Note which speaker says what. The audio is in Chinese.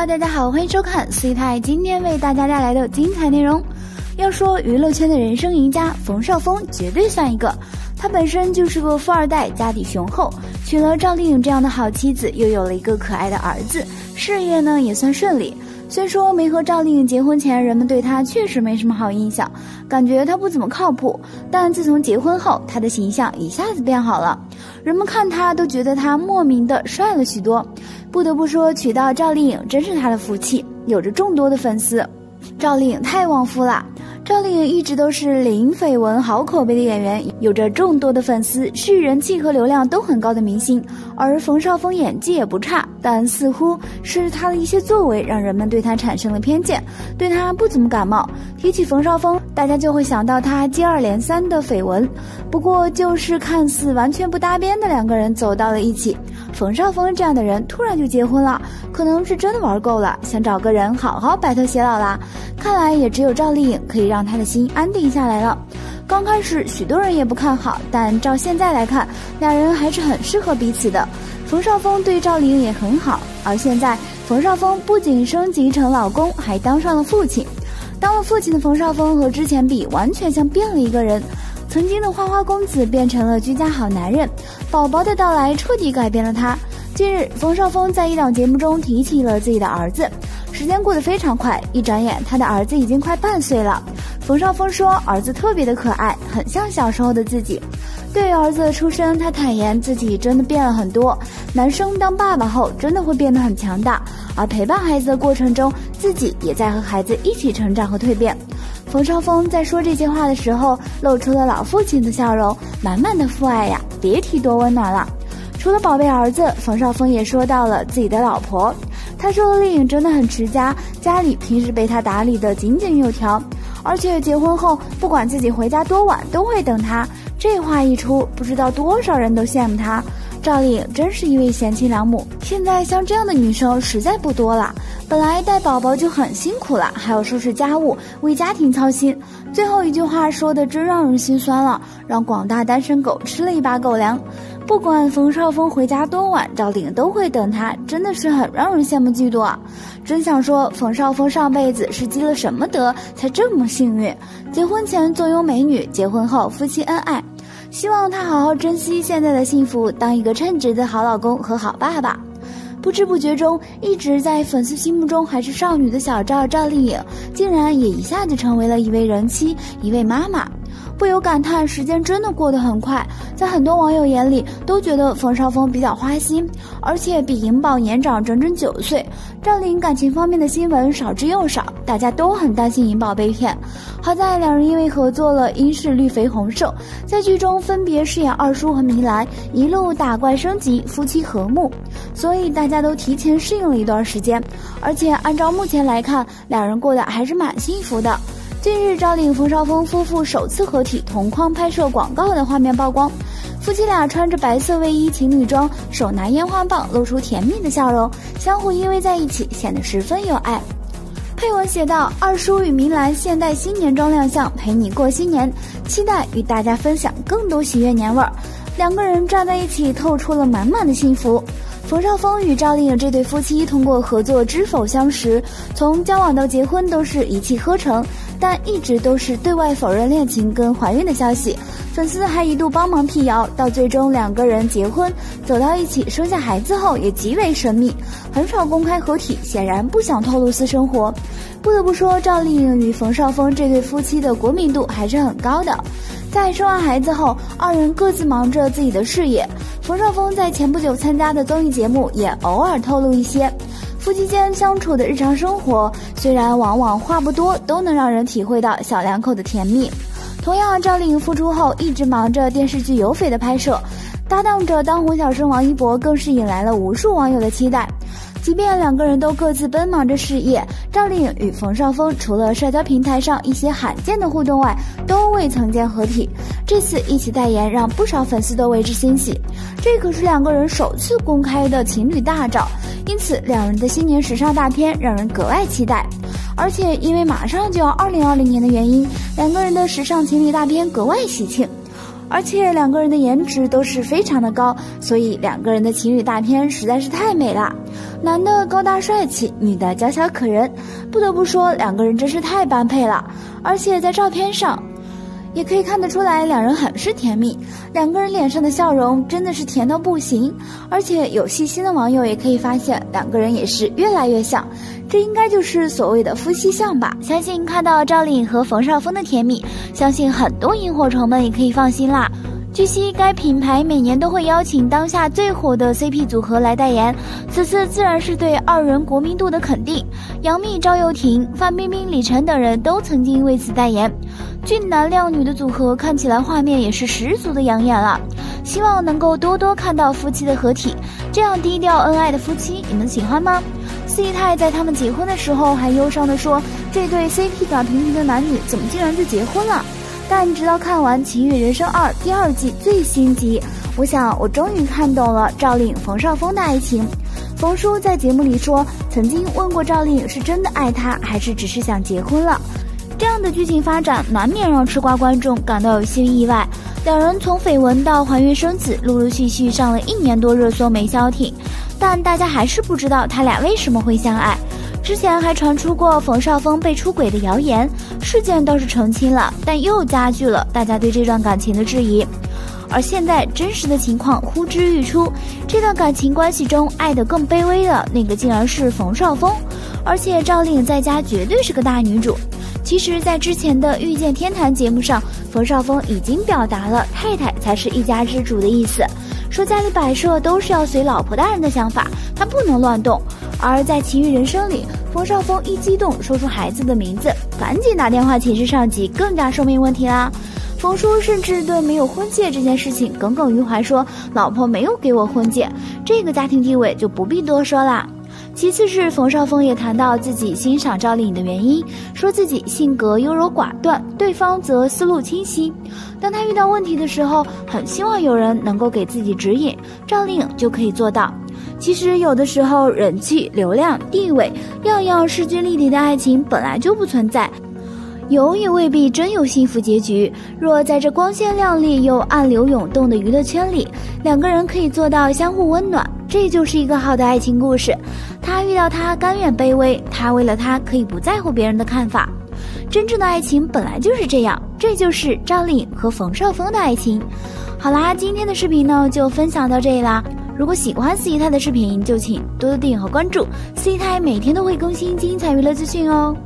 Speaker 1: Hello， 大家好，欢迎收看C台今天为大家带来的精彩内容。要说娱乐圈的人生赢家，冯绍峰绝对算一个。他本身就是个富二代，家底雄厚，娶了赵丽颖这样的好妻子，又有了一个可爱的儿子，事业呢也算顺利。虽说没和赵丽颖结婚前，人们对他确实没什么好印象，感觉他不怎么靠谱，但自从结婚后，他的形象一下子变好了，人们看他都觉得他莫名的帅了许多。不得不说，娶到赵丽颖真是他的福气，有着众多的粉丝。赵丽颖太旺夫了，赵丽颖一直都是零绯闻好口碑的演员，有着众多的粉丝，是人气和流量都很高的明星。而冯绍峰演技也不差，但似乎是他的一些作为让人们对他产生了偏见，对他不怎么感冒。提起冯绍峰，大家就会想到他接二连三的绯闻，不过就是看似完全不搭边的两个人走到了一起。冯绍峰这样的人突然就结婚了，可能是真的玩够了，想找个人好好白头偕老啦。看来也只有赵丽颖可以让他的心安定下来了。刚开始许多人也不看好，但照现在来看，俩人还是很适合彼此的。冯绍峰对赵丽颖也很好，而现在冯绍峰不仅升级成老公，还当上了父亲。当了父亲的冯绍峰和之前比，完全像变了一个人。曾经的花花公子变成了居家好男人，宝宝的到来彻底改变了他。近日，冯绍峰在一档节目中提起了自己的儿子，时间过得非常快，一转眼他的儿子已经快半岁了。冯绍峰说，儿子特别的可爱，很像小时候的自己。对于儿子的出生，他坦言自己真的变了很多，男生当爸爸后真的会变得很强大，而陪伴孩子的过程中，自己也在和孩子一起成长和蜕变。冯绍峰在说这些话的时候，露出了老父亲的笑容，满满的父爱呀，别提多温暖了。除了宝贝儿子，冯绍峰也说到了自己的老婆。他说丽颖真的很持家，家里平时被他打理得井井有条，而且结婚后不管自己回家多晚都会等他。这话一出，不知道多少人都羡慕他。赵丽颖真是一位贤妻良母，现在像这样的女生实在不多了。本来带宝宝就很辛苦了，还要收拾家务，为家庭操心。最后一句话说的真让人心酸了，让广大单身狗吃了一把狗粮。不管冯绍峰回家多晚，赵丽颖都会等他，真的是很让人羡慕嫉妒啊！真想说，冯绍峰上辈子是积了什么德，才这么幸运？结婚前总有美女，结婚后夫妻恩爱。希望他好好珍惜现在的幸福，当一个称职的好老公和好爸爸。不知不觉中，一直在粉丝心目中还是少女的小赵丽颖，竟然也一下子成为了一位人妻，一位妈妈。不由感叹，时间真的过得很快，在很多网友眼里都觉得冯绍峰比较花心，而且比颖宝年长整整9岁。赵丽颖感情方面的新闻少之又少，大家都很担心颖宝被骗。好在两人因为合作了《英式绿肥红瘦》，在剧中分别饰演二叔和明兰，一路打怪升级，夫妻和睦，所以大家都提前适应了一段时间。而且按照目前来看，两人过得还是蛮幸福的。近日，赵丽颖、冯绍峰夫妇首次合体同框拍摄广告的画面曝光，夫妻俩穿着白色卫衣情侣装，手拿烟花棒，露出甜蜜的笑容，相互依偎在一起，显得十分有爱。配文写道：二叔与明兰现代新年装亮相，陪你过新年，期待与大家分享更多喜悦年味儿。两个人站在一起，透出了满满的幸福。冯绍峰与赵丽颖这对夫妻通过合作知否相识，从交往到结婚都是一气呵成，但一直都是对外否认恋情跟怀孕的消息，粉丝还一度帮忙辟谣，到最终两个人结婚走到一起生下孩子后也极为神秘，很少公开合体，显然不想透露私生活。不得不说，赵丽颖与冯绍峰这对夫妻的国民度还是很高的。在生完孩子后，二人各自忙着自己的事业。冯绍峰在前不久参加的综艺节目也偶尔透露一些夫妻间相处的日常生活，虽然往往话不多，都能让人体会到小两口的甜蜜。同样，赵丽颖复出后一直忙着电视剧《有匪》的拍摄，搭档着当红小生王一博，更是引来了无数网友的期待。即便两个人都各自奔忙着事业，赵丽颖与冯绍峰除了社交平台上一些罕见的互动外，都未曾见合体。这次一起代言让不少粉丝都为之欣喜，这可是两个人首次公开的情侣大照，因此两人的新年时尚大片让人格外期待。而且因为马上就要2020年的原因，两个人的时尚情侣大片格外喜庆。而且两个人的颜值都是非常的高，所以两个人的情侣大片实在是太美了。男的高大帅气，女的娇小可人，不得不说两个人真是太般配了。而且在照片上也可以看得出来两人很是甜蜜，两个人脸上的笑容真的是甜到不行。而且有细心的网友也可以发现两个人也是越来越像，这应该就是所谓的夫妻相吧。相信看到赵丽颖和冯绍峰的甜蜜，相信很多萤火虫们也可以放心啦。据悉，该品牌每年都会邀请当下最火的 CP 组合来代言，此次自然是对二人国民度的肯定。杨幂、赵又廷、范冰冰、李晨等人都曾经为此代言，俊男靓女的组合看起来画面也是十足的养眼了。希望能够多多看到夫妻的合体，这样低调恩爱的夫妻，你们喜欢吗？司仪泰在他们结婚的时候还忧伤地说，这对 CP 感平平的男女怎么竟然就结婚了？但直到看完《奇遇人生2》第2季最新集，我想我终于看懂了赵丽颖、冯绍峰的爱情。冯叔在节目里说，曾经问过赵丽颖是真的爱他，还是只是想结婚了。这样的剧情发展难免让吃瓜观众感到有些意外。两人从绯闻到怀孕生子，陆陆续续上了1年多热搜没消停，但大家还是不知道他俩为什么会相爱。之前还传出过冯绍峰被出轨的谣言，事件倒是澄清了，但又加剧了大家对这段感情的质疑。而现在真实的情况呼之欲出，这段感情关系中爱得更卑微的那个竟然是冯绍峰，而且赵丽颖在家绝对是个大女主。其实在之前的遇见天坛节目上，冯绍峰已经表达了太太才是一家之主的意思，说家里摆设都是要随老婆大人的想法，他不能乱动。而在《奇遇人生》里，冯绍峰一激动说出孩子的名字，赶紧打电话请示上级，更加说明问题啦。冯叔甚至对没有婚戒这件事情耿耿于怀，说老婆没有给我婚戒，这个家庭地位就不必多说啦。其次是冯绍峰也谈到自己欣赏赵丽颖的原因，说自己性格优柔寡断，对方则思路清晰。当他遇到问题的时候，很希望有人能够给自己指引，赵丽颖就可以做到。其实有的时候人气、流量、地位，样样势均力敌的爱情本来就不存在，有也未必真有幸福结局。若在这光鲜亮丽又暗流涌动的娱乐圈里，两个人可以做到相互温暖，这就是一个好的爱情故事。他遇到他甘愿卑微，他为了他可以不在乎别人的看法。真正的爱情本来就是这样，这就是赵丽颖和冯绍峰的爱情。好啦，今天的视频呢就分享到这里啦。如果喜欢司仪泰的视频，就请多多订阅和关注，司仪泰每天都会更新精彩娱乐资讯哦。